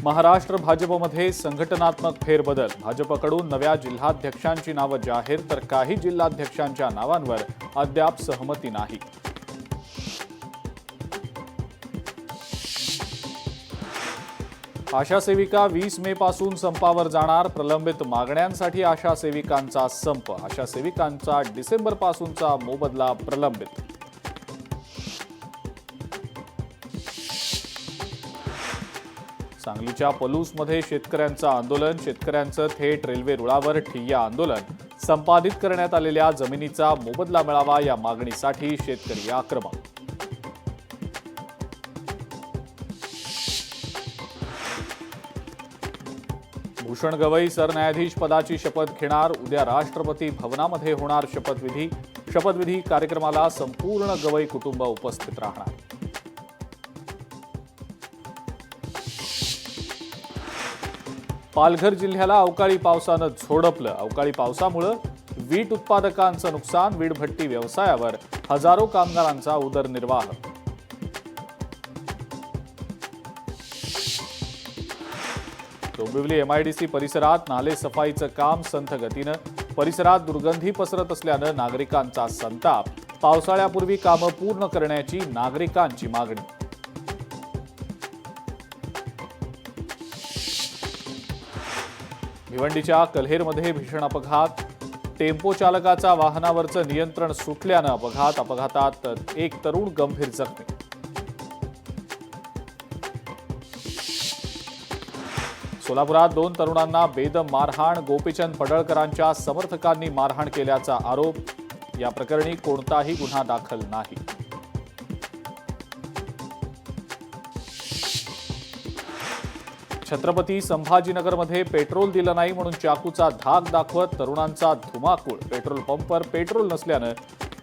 महाराष्ट्र भाजपमध्ये संघटनात्मक फेरबदल। भाजपकडून नव्या जिल्हाध्यक्षांची नावं जाहीर, तर काही जिल्हाध्यक्षांच्या नावांवर अद्याप सहमती नाही। आशा सेविका 20 मे पासून संपावर जाणार। प्रलंबित मागण्यांसाठी आशा सेविकांचा संप। आशा सेविकांचा डिसेंबर पासूनचा मोबदला प्रलंबित। सांगलीच्या पलूसमध्ये शेतकऱ्यांचं आंदोलन। शेतकऱ्यांचं थेट रेल्वे रुळावर ठिय्या आंदोलन। संपादित करण्यात आलेल्या जमिनीचा मोबदला मिळावा या मागणीसाठी शेतकरी आक्रमक। भूषण गवई सरन्यायाधीश पदाची शपथ घेणार। उद्या राष्ट्रपती भवनामध्ये होणार शपथविधी। शपथविधी कार्यक्रमाला संपूर्ण गवई कुटुंब उपस्थित राहणार। पालघर जिल्ह्याला अवकाळी पावसानं झोडपलं। अवकाळी पावसामुळे वीट उत्पादकांचं नुकसान। वीटभट्टी व्यवसायावर हजारो कामगारांचा उदरनिर्वाह। डोंबिवली एमआयडीसी परिसरात नाले सफाईचं काम संथ गतीनं। परिसरात दुर्गंधी पसरत असल्यानं नागरिकांचा संताप। पावसाळ्यापूर्वी कामं पूर्ण करण्याची नागरिकांची मागणी। भिवंडीच्या कल्हेरमध्ये भीषण अपघात। टेम्पो चालकाचा वाहनावरचं नियंत्रण सुटल्यानं अपघातात एक तरुण गंभीर जखमी। सोलापुरात 2 तरुणांना बेदम मारहाण। गोपीचंद पडळकरांच्या समर्थकांनी मारहाण केल्याचा आरोप। या प्रकरणी कोणताही गुन्हा दाखल नाही। छत्रपती संभाजीनगरमध्ये पेट्रोल दिलं नाही म्हणून चाकूचा धाक दाखवत तरुणांचा धुमाकूळ। पेट्रोल पंपवर पेट्रोल नसल्यानं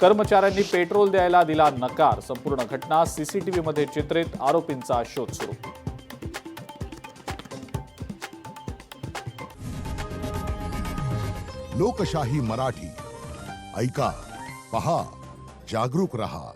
कर्मचाऱ्यांनी पेट्रोल द्यायला दिला नकार। संपूर्ण घटना सीसीटीव्हीमध्ये चित्रित। आरोपींचा शोध सुरू। लोकशाही मराठी ऐका, पहा, जागरूक रहा।